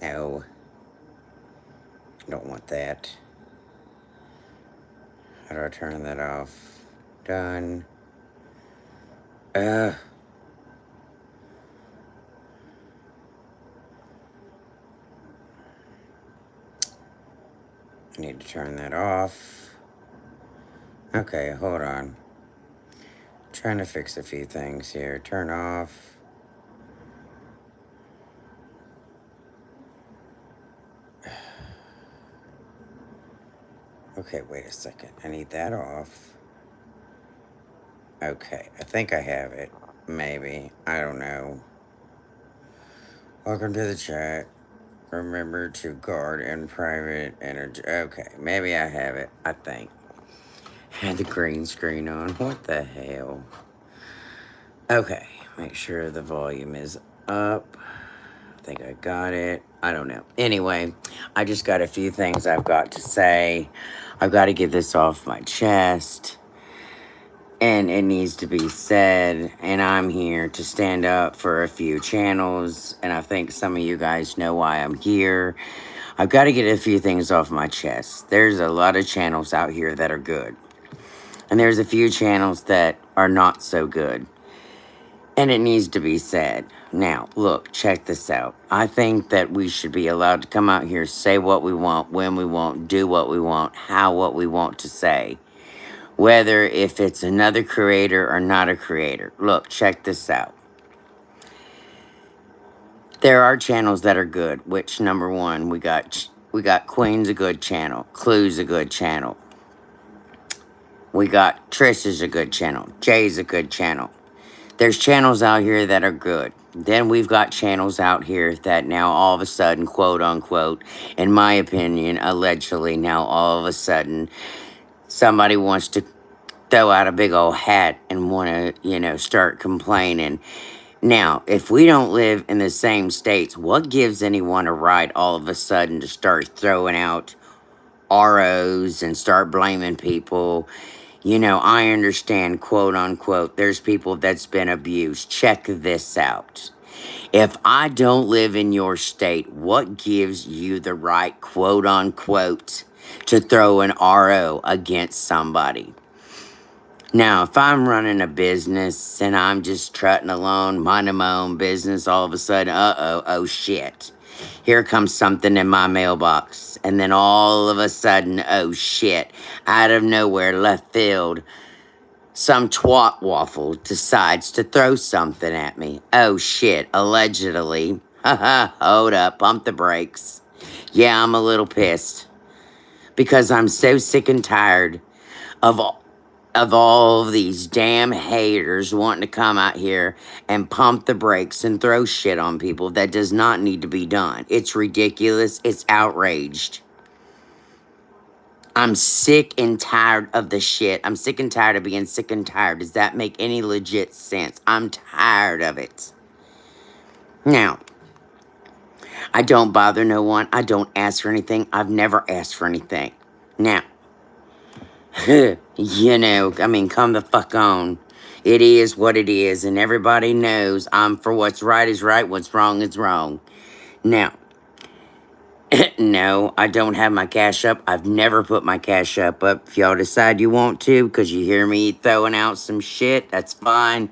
No. I don't want that. How do I turn that off? Done. I need to turn that off. Okay, hold on. Trying to fix a few things here. Turn off. Okay, wait a second. I need that off. Okay, I think I have it. Maybe. I don't know. Welcome to the chat. Remember to guard in private energy. Okay, maybe I have it. I think. Had the green screen on. What the hell? Okay, make sure the volume is up. I think I got it. I don't know. Anyway, I just got a few things I've got to say. I've got to get this off my chest. And it needs to be said. And I'm here to stand up for a few channels. And I think some of you guys know why I'm here. I've got to get a few things off my chest. There's a lot of channels out here that are good. And there's a few channels that are not so good. And it needs to be said. Now, look, check this out. I think that we should be allowed to come out here, say what we want, when we want, do what we want, what we want to say. Whether if it's another creator or not a creator. Look, check this out. There are channels that are good, which number one, we got Queen's a good channel. Clue's a good channel. We got Trish is a good channel. Jay's a good channel. There's channels out here that are good. Then we've got channels out here that now all of a sudden, quote unquote, in my opinion, allegedly now all of a sudden, somebody wants to throw out a big old hat and want to, start complaining. Now, if we don't live in the same states, what gives anyone a right all of a sudden to start throwing out ROs and start blaming people? I understand, quote unquote, there's people that's been abused. Check this out. If I don't live in your state, what gives you the right, quote unquote, to throw an RO against somebody? Now, if I'm running a business and I'm just trotting along, minding my own business, all of a sudden, oh shit. Here comes something in my mailbox. And then all of a sudden, oh shit, out of nowhere, left field, some twat waffle decides to throw something at me. Oh shit, allegedly. Haha, hold up, pump the brakes. Yeah, I'm a little pissed. Because I'm so sick and tired of all of these damn haters wanting to come out here and pump the brakes and throw shit on people that does not need to be done. It's ridiculous. It's outraged. I'm sick and tired of the shit. I'm sick and tired of being sick and tired. Does that make any legit sense? I'm tired of it. Now, I don't bother no one. I don't ask for anything. I've never asked for anything. Now, come the fuck on. It is what it is, and everybody knows I'm for what's right is right, what's wrong is wrong. Now, no, I don't have my Cash App. I've never put my Cash App up. If y'all decide you want to, because you hear me throwing out some shit, that's fine.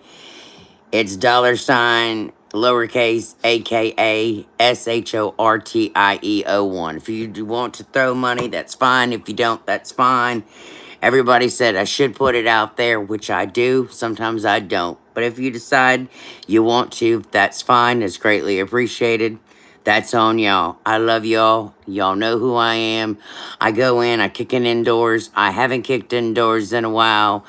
It's $, lowercase, AKA-SHORTIE01. If you want to throw money, that's fine. If you don't, that's fine. Everybody said I should put it out there, which I do. Sometimes I don't. But if you decide you want to, that's fine. It's greatly appreciated. That's on y'all. I love y'all. Y'all know who I am. I go in, I kick in indoors. I haven't kicked indoors in a while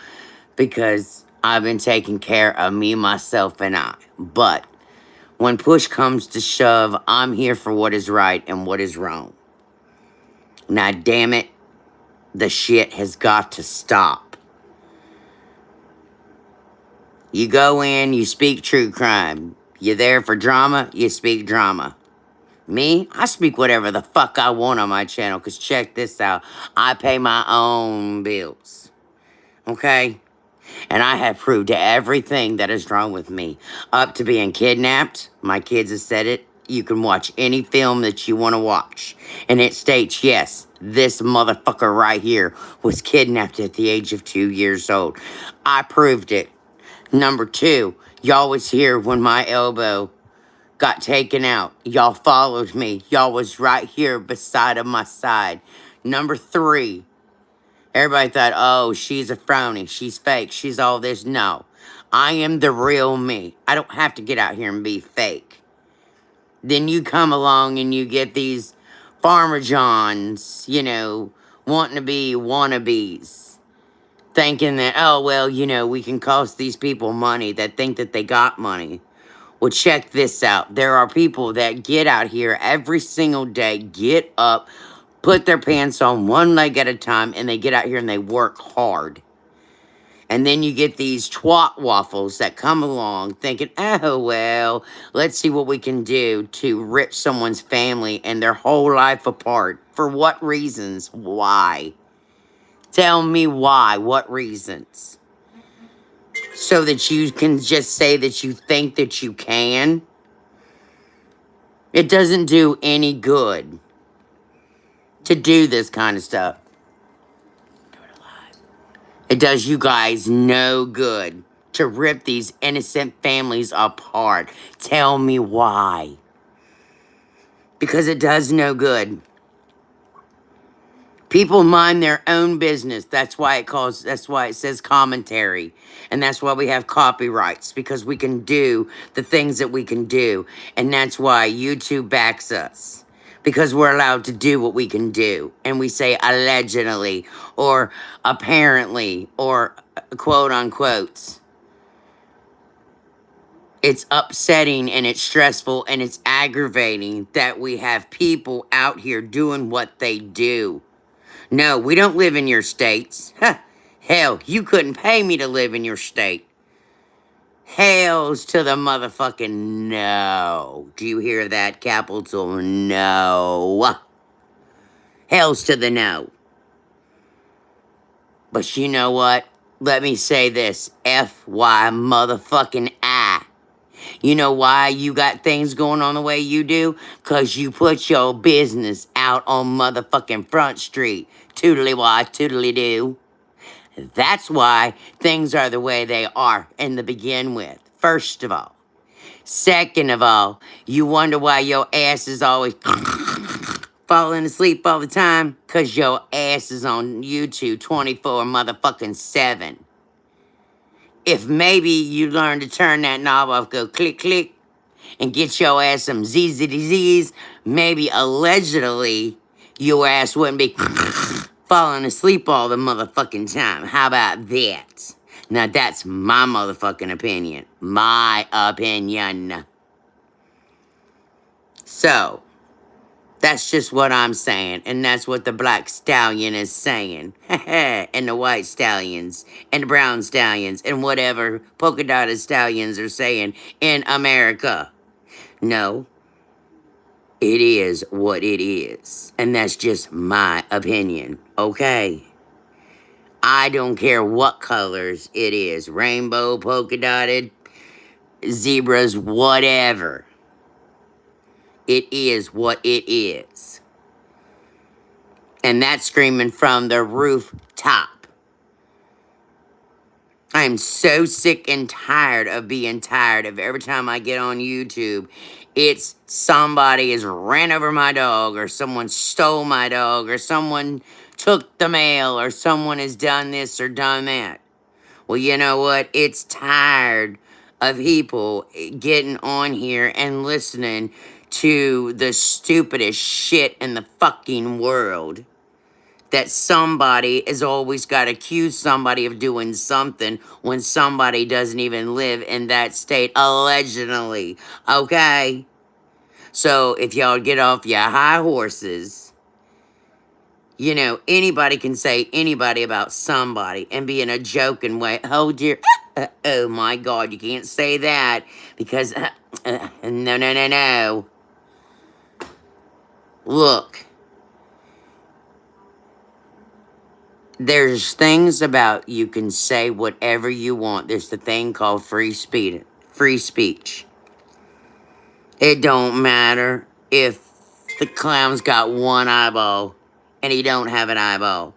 because I've been taking care of me, myself, and I. But when push comes to shove, I'm here for what is right and what is wrong. Now, damn it. The shit has got to stop. You go in, you speak true crime. You there for drama, you speak drama. Me, I speak whatever the fuck I want on my channel, because check this out. I pay my own bills. Okay? And I have proved everything that is wrong with me. Up to being kidnapped. My kids have said it. You can watch any film that you want to watch. And it states, yes, this motherfucker right here was kidnapped at the age of 2 years old. I proved it. Number 2, y'all was here when my elbow got taken out. Y'all followed me. Y'all was right here beside of my side. Number 3, everybody thought, oh, she's a phony. She's fake. She's all this. No. I am the real me. I don't have to get out here and be fake. Then you come along and you get these Farmer Johns, you know, wanting to be wannabes. Thinking that, oh, well, you know, we can cost these people money that think that they got money. Well, check this out. There are people that get out here every single day, get up, put their pants on one leg at a time, and they get out here and they work hard. And then you get these twat waffles that come along thinking, oh, well, let's see what we can do to rip someone's family and their whole life apart. For what reasons? Why? Tell me why. What reasons? So that you can just say that you think that you can? It doesn't do any good to do this kind of stuff. It does you guys no good to rip these innocent families apart. Tell me why. Because it does no good. People mind their own business. That's why it says commentary. And that's why we have copyrights. Because we can do the things that we can do. And that's why YouTube backs us. Because we're allowed to do what we can do. And we say allegedly, or apparently, or quote unquote. It's upsetting and it's stressful and it's aggravating that we have people out here doing what they do. No, we don't live in your states. Huh. Hell, you couldn't pay me to live in your state. Hells to the motherfucking no. Do you hear that, capital no? Hells to the no. But you know what? Let me say this. F-Y motherfucking I. You know why you got things going on the way you do? Because you put your business out on motherfucking Front Street. Toodly-why, toodly-doo. That's why things are the way they are in the begin with. First of all. Second of all, you wonder why your ass is always falling asleep all the time? Because your ass is on YouTube 24 motherfucking 7. If maybe you learn to turn that knob off, go click, click, and get your ass some ZZZs, maybe allegedly your ass wouldn't be falling asleep all the motherfucking time. How about that? Now that's my motherfucking opinion. My opinion. So, that's just what I'm saying, and that's what the black stallion is saying. And the white stallions, and the brown stallions, and whatever polka dotted stallions are saying in America. No, it is what it is, and that's just my opinion, okay? I don't care what colors it is, rainbow, polka dotted, zebras, whatever. It is what it is. And that's screaming from the rooftop. I'm so sick and tired of being tired of every time I get on YouTube, it's somebody has ran over my dog, or someone stole my dog, or someone took the mail, or someone has done this or done that. Well, you know what? It's tired of people getting on here and listening to the stupidest shit in the fucking world. That somebody has always got to accuse somebody of doing something when somebody doesn't even live in that state, allegedly. Okay? So, if y'all get off your high horses, you know, anybody can say anybody about somebody and be in a joking way. Oh, dear. Oh, my God, you can't say that because, no. Look. There's things about you can say whatever you want. There's the thing called free speech. It don't matter if the clown's got one eyeball and he don't have an eyeball.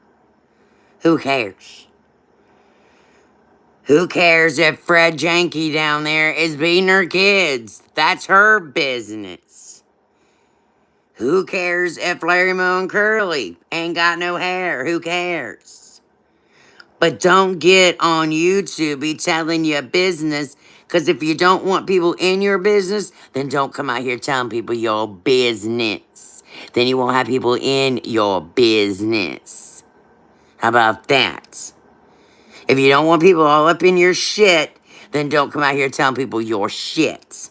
Who cares? Who cares if Fred Janky down there is beating her kids? That's her business. Who cares if Larry Moe and Curly ain't got no hair? Who cares? But don't get on YouTube be telling your business, because if you don't want people in your business, then don't come out here telling people your business. Then you won't have people in your business. How about that? If you don't want people all up in your shit, then don't come out here telling people your shit.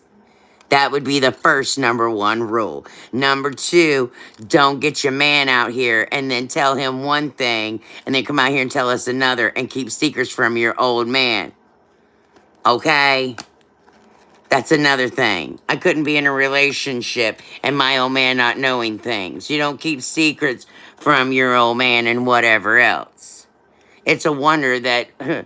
That would be the first number one rule. Number two, don't get your man out here and then tell him one thing and then come out here and tell us another and keep secrets from your old man. Okay? That's another thing. I couldn't be in a relationship and my old man not knowing things. You don't keep secrets from your old man and whatever else. It's a wonder that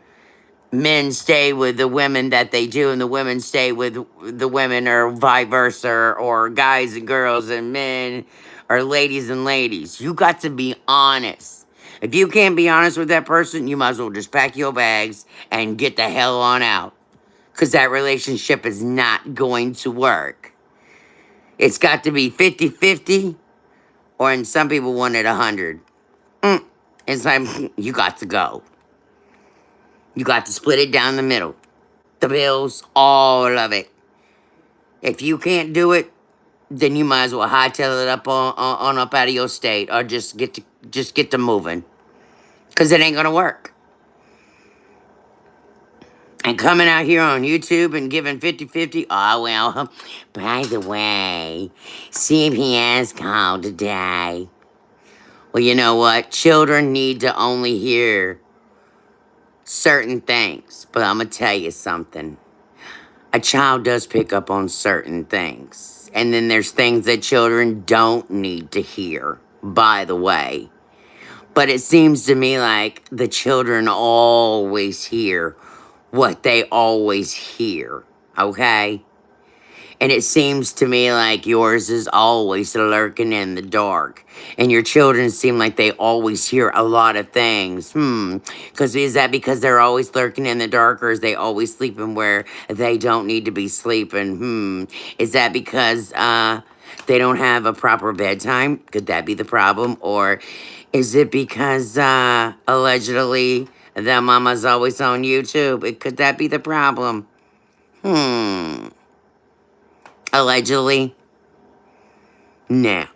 men stay with the women that they do and the women stay with the women, or vice versa, or guys and girls and men, or ladies and ladies. You got to be honest. If you can't be honest with that person, you might as well just pack your bags and get the hell on out, because that relationship is not going to work. It's got to be 50-50, or and some people want it 100. It's like, you got to go. You got to split it down the middle. The bills, all of it. If you can't do it, then you might as well hightail it up on up out of your state, or just get to moving, because it ain't gonna work. And coming out here on YouTube and giving 50-50, oh well, by the way, CPS called today. Well, you know what? Children need to only hear certain things, but I'm gonna tell you something. A child does pick up on certain things. And then there's things that children don't need to hear, by the way. But it seems to me like the children always hear what they always hear, okay? And it seems to me like yours is always lurking in the dark. And your children seem like they always hear a lot of things. Because is that because they're always lurking in the dark, or is they always sleeping where they don't need to be sleeping? Is that because they don't have a proper bedtime? Could that be the problem? Or is it because allegedly their mama's always on YouTube? Could that be the problem? Allegedly. Now,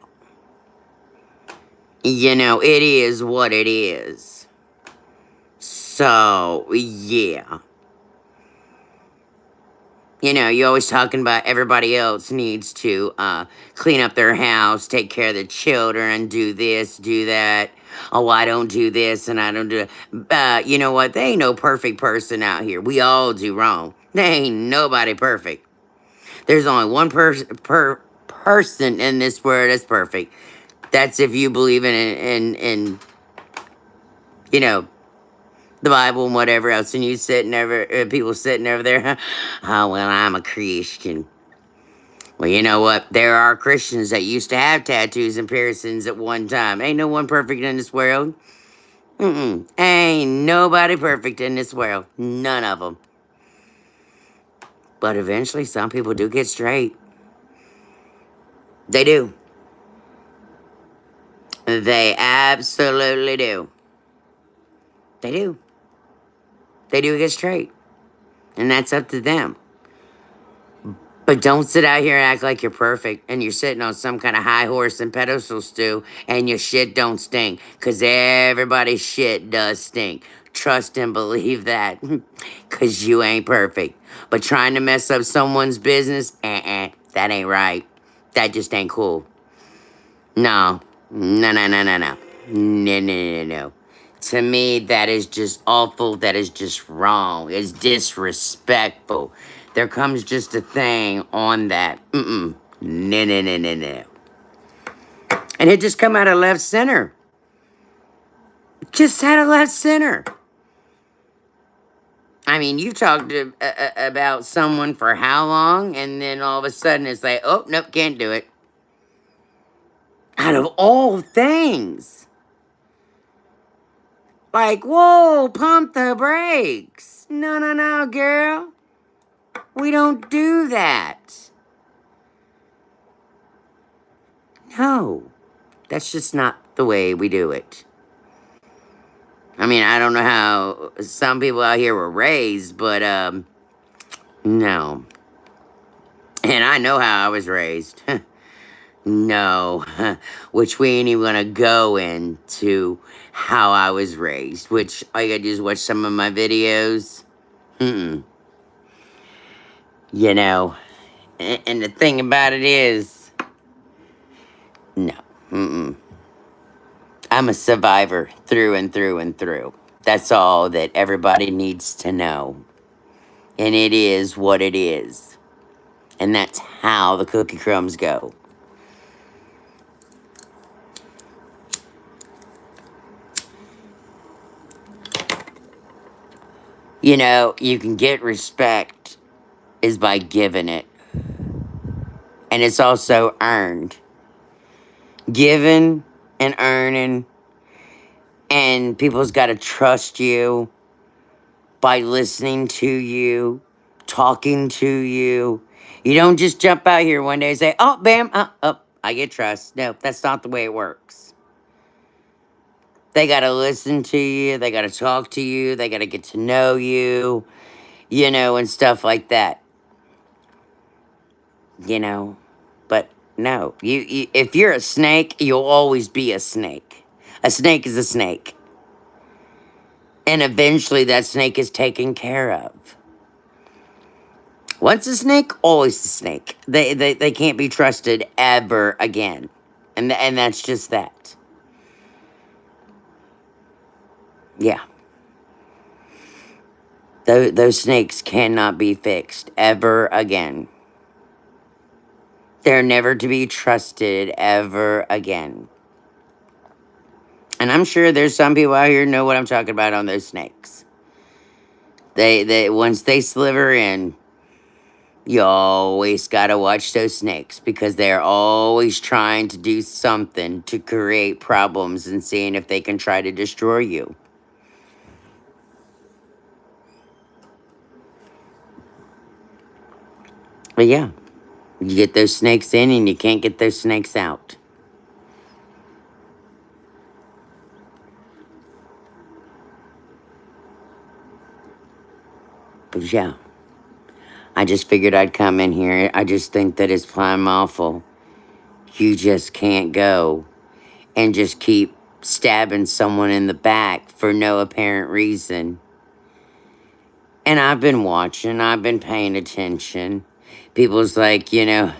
you know, it is what it is. So, yeah. You know, you're always talking about everybody else needs to clean up their house, take care of the children, do this, do that. Oh, I don't do this and I don't do that. You know what? There ain't no perfect person out here. We all do wrong. There ain't nobody perfect. There's only one person in this world that's perfect. That's if you believe in you know, the Bible and whatever else. And you sitting over, people sitting over there. Oh, well, I'm a Christian. Well, you know what? There are Christians that used to have tattoos and piercings at one time. Ain't no one perfect in this world. Ain't nobody perfect in this world. None of them. But eventually, some people do get straight. They do. They absolutely do. They do. They do get straight. And that's up to them. But don't sit out here and act like you're perfect and you're sitting on some kind of high horse and pedestal stew and your shit don't stink. Because everybody's shit does stink. Trust and believe that. Because you ain't perfect. But trying to mess up someone's business, that ain't right. That just ain't cool. No. No, no, no, no, no. No, no, no, no. To me, that is just awful. That is just wrong. It's disrespectful. There comes just a thing on that. No, no, no, no, no. And it just come out of left center. Just out of left center. I mean, you talked about someone for how long, and then all of a sudden it's like, oh, nope, can't do it. Out of all things. Like, whoa, pump the brakes. No, no, no, girl. We don't do that. No, that's just not the way we do it. I mean, I don't know how some people out here were raised, but, no. And I know how I was raised. No, which we ain't even gonna go into how I was raised, which all you gotta do is watch some of my videos. You know, and the thing about it is, no, I'm a survivor through and through and through. That's all that everybody needs to know. And it is what it is. And that's how the cookie crumbs go. You know, you can get respect is by giving it. And it's also earned. Giving and earning. And people's got to trust you by listening to you, talking to you. You don't just jump out here one day and say, oh, bam, I get trust. No, that's not the way it works. They got to listen to you. They got to talk to you. They got to get to know you, you know, and stuff like that. You know, but no, you if you're a snake, you'll always be a snake. A snake is a snake. And eventually that snake is taken care of. Once a snake, always a snake. They can't be trusted ever again. And that's just that. Yeah. Those snakes cannot be fixed ever again. They're never to be trusted ever again. And I'm sure there's some people out here who know what I'm talking about on those snakes. They once they sliver in, you always gotta watch those snakes because they're always trying to do something to create problems and seeing if they can try to destroy you. But yeah, you get those snakes in and you can't get those snakes out. But yeah, I just figured I'd come in here. I just think that it's plumb awful. You just can't go and just keep stabbing someone in the back for no apparent reason. And I've been watching, I've been paying attention. People's like, you know,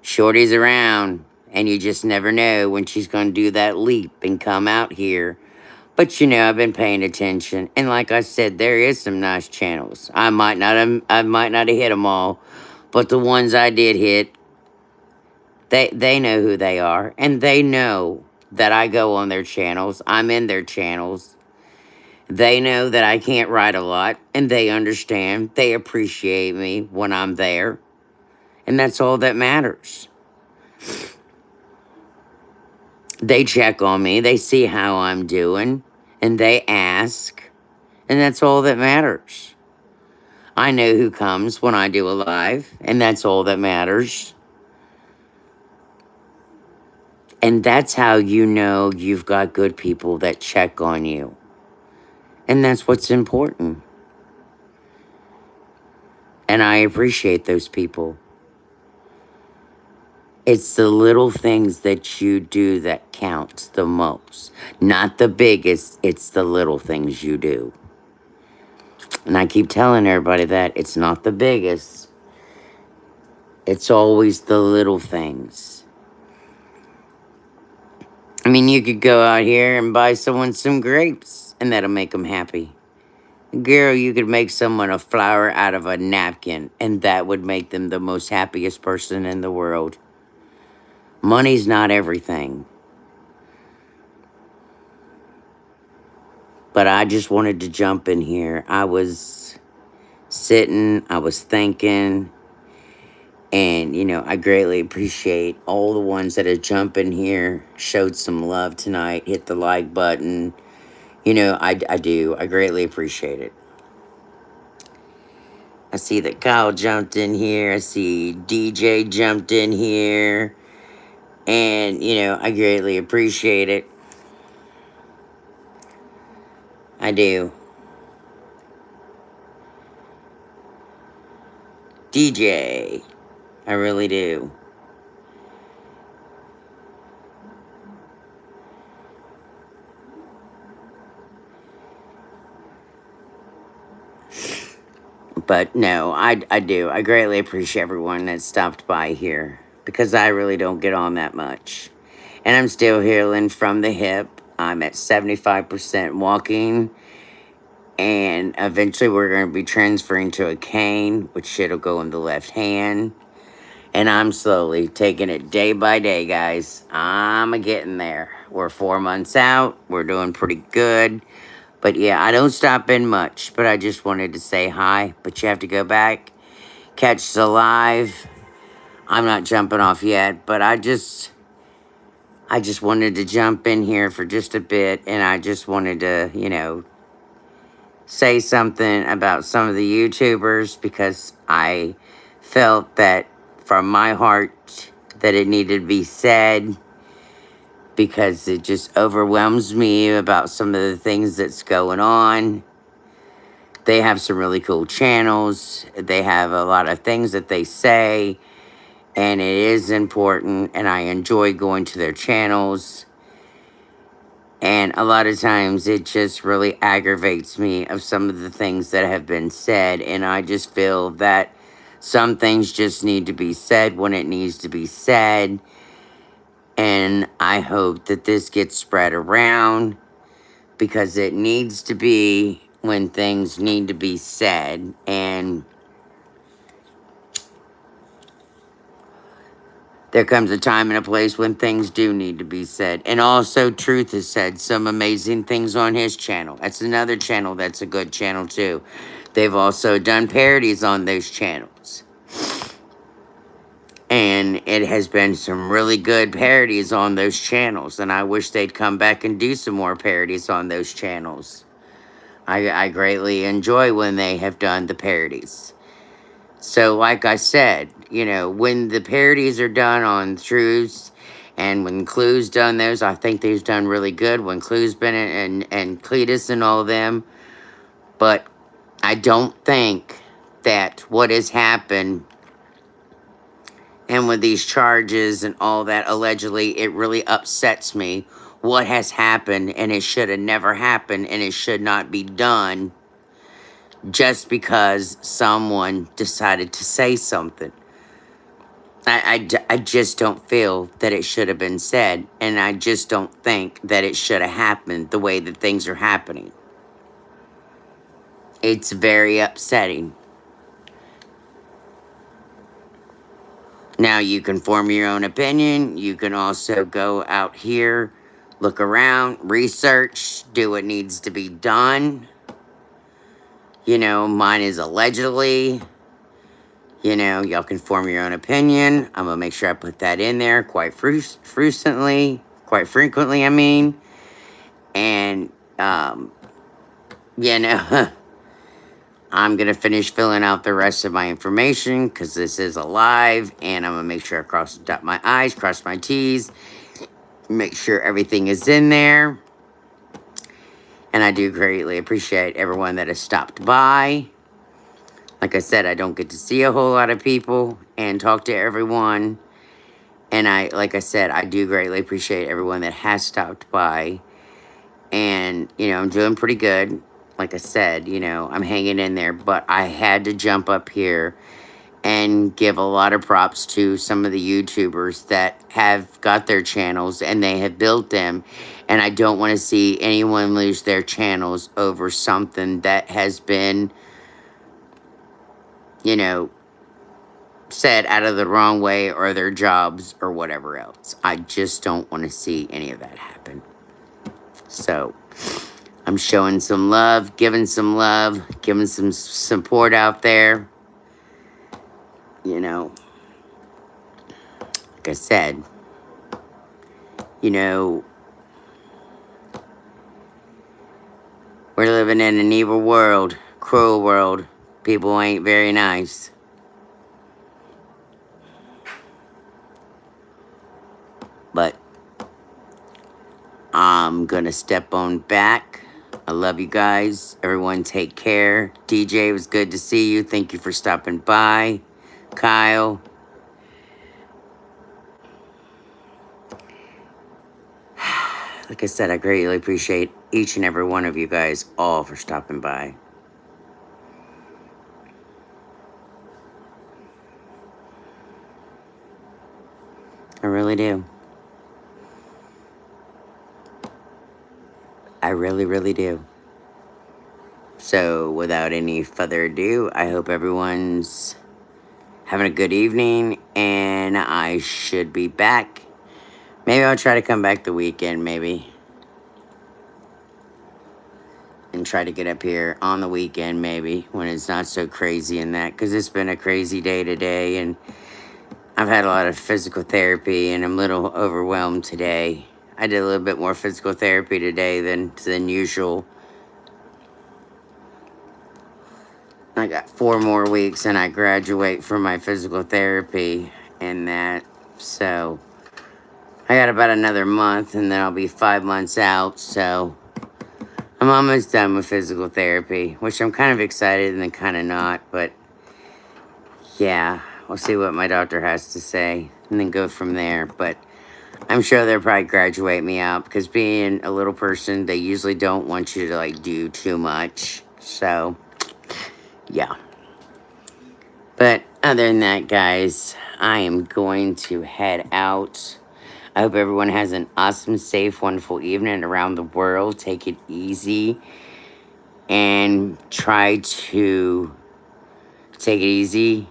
Shortie's around, and you just never know when she's going to do that leap and come out here. But, you know, I've been paying attention. And like I said, there is some nice channels. I might not have hit them all, but the ones I did hit, they know who they are. And they know that I go on their channels. I'm in their channels. They know that I can't write a lot, and they understand. They appreciate me when I'm there. And that's all that matters. They check on me. They see how I'm doing. And they ask. And that's all that matters. I know who comes when I do a live. And that's all that matters. And that's how you know you've got good people that check on you. And that's what's important. And I appreciate those people. It's the little things that you do that counts the most. Not the biggest, it's the little things you do. And I keep telling everybody that it's not the biggest. It's always the little things. I mean, you could go out here and buy someone some grapes, and that'll make them happy. Girl, you could make someone a flower out of a napkin, and that would make them the most happiest person in the world. Money's not everything. But I just wanted to jump in here. I was sitting, I was thinking, and, you know, I greatly appreciate all the ones that have jumped in here, showed some love tonight, hit the like button. You know, I do. I greatly appreciate it. I see that Kyle jumped in here. I see DJ jumped in here. And, you know, I greatly appreciate it. I do. DJ. I really do. But no, I do. I greatly appreciate everyone that stopped by here. Because I really don't get on that much. And I'm still healing from the hip. I'm at 75% walking. And eventually we're going to be transferring to a cane, which it'll go in the left hand. And I'm slowly taking it day by day, guys. I'm getting there. We're 4 months out. We're doing pretty good. But yeah, I don't stop in much. But I just wanted to say hi. But you have to go back, catch the live. I'm not jumping off yet. But I just wanted to jump in here for just a bit. And I just wanted to, you know, say something about some of the YouTubers. Because I felt that from my heart that it needed to be said, because it just overwhelms me about some of the things that's going on. They have some really cool channels. They have a lot of things that they say, and it is important, and I enjoy going to their channels. And a lot of times it just really aggravates me of some of the things that have been said, and I just feel that some things just need to be said when it needs to be said. And I hope that this gets spread around, because it needs to be when things need to be said. And there comes a time and a place when things do need to be said. And also, Truth has said some amazing things on his channel. That's another channel that's a good channel too. They've also done parodies on those channels. And it has been some really good parodies on those channels. And I wish they'd come back and do some more parodies on those channels. I greatly enjoy when they have done the parodies. So like I said, you know, when the parodies are done on Truths, and when Clue's done those, I think they've done really good. When Clue's been in, and Cletus and all of them. But I don't think that what has happened, and with these charges and all that, allegedly, it really upsets me what has happened, and it should have never happened, and it should not be done just because someone decided to say something. I just don't feel that it should have been said, and I just don't think that it should have happened the way that things are happening. It's very upsetting. Now, you can form your own opinion. You can also go out here, look around, research, do what needs to be done. You know, mine is allegedly. You know, y'all can form your own opinion. I'm going to make sure I put that in there quite frequently, I mean. And, you know, I'm going to finish filling out the rest of my information, because this is a live, and I'm going to make sure I dot my I's, cross my T's, make sure everything is in there. And I do greatly appreciate everyone that has stopped by. Like I said, I don't get to see a whole lot of people and talk to everyone. And like I said, I do greatly appreciate everyone that has stopped by. And, you know, I'm doing pretty good. Like I said, you know, I'm hanging in there. But I had to jump up here and give a lot of props to some of the YouTubers that have got their channels and they have built them. And I don't want to see anyone lose their channels over something that has been, you know, said out of the wrong way, or their jobs or whatever else. I just don't want to see any of that happen. So, I'm showing some love, giving some support out there. You know, like I said, you know, we're living in an evil world, cruel world. People ain't very nice. But I'm gonna step on back. I love you guys. Everyone take care. DJ, it was good to see you. Thank you for stopping by. Kyle. Like I said, I greatly appreciate each and every one of you guys all for stopping by. I really do. I really, really do. So, without any further ado, I hope everyone's having a good evening, and I should be back. Maybe I'll try to come back the weekend, maybe. And try to get up here on the weekend, maybe, when it's not so crazy and that. Because it's been a crazy day today, and I've had a lot of physical therapy, and I'm a little overwhelmed today. I did a little bit more physical therapy today than usual. I got 4 more weeks and I graduate from my physical therapy and that. So I got about another month and then I'll be 5 months out. So I'm almost done with physical therapy, which I'm kind of excited and then kind of not. But yeah, we'll see what my doctor has to say and then go from there. But I'm sure they'll probably graduate me out because being a little person, they usually don't want you to like do too much. So yeah. But other than that, guys, I am going to head out. I hope everyone has an awesome, safe, wonderful evening around the world. Take it easy and try to take it easy.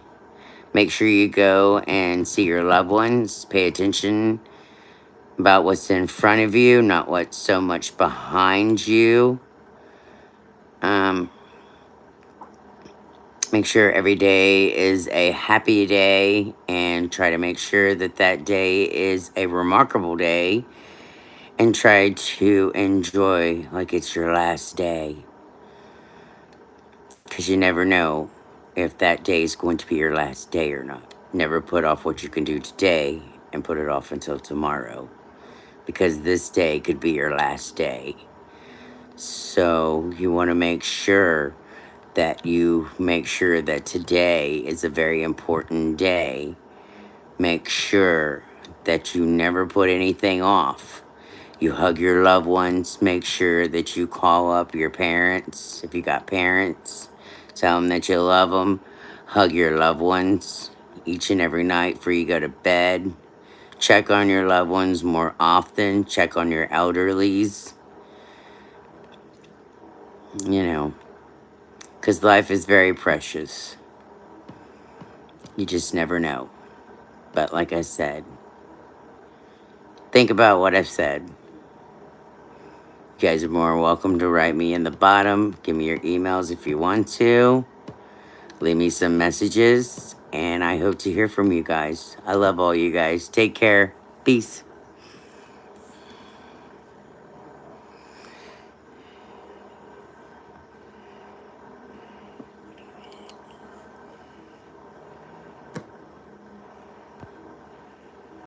Make sure you go and see your loved ones. Pay attention about what's in front of you, not what's so much behind you. Make sure every day is a happy day and try to make sure that that day is a remarkable day and try to enjoy like it's your last day. Because you never know if that day is going to be your last day or not. Never put off what you can do today and put it off until tomorrow. Because this day could be your last day. So you want to make sure that you make sure that today is a very important day. Make sure that you never put anything off. You hug your loved ones. Make sure that you call up your parents. If you got parents, tell them that you love them. Hug your loved ones each and every night before you go to bed. Check on your loved ones more often. Check on your elderlies. You know, because life is very precious. You just never know. But like I said, think about what I've said. You guys are more welcome to write me in the bottom. Give me your emails if you want to. Leave me some messages. And I hope to hear from you guys. I love all you guys. Take care. Peace.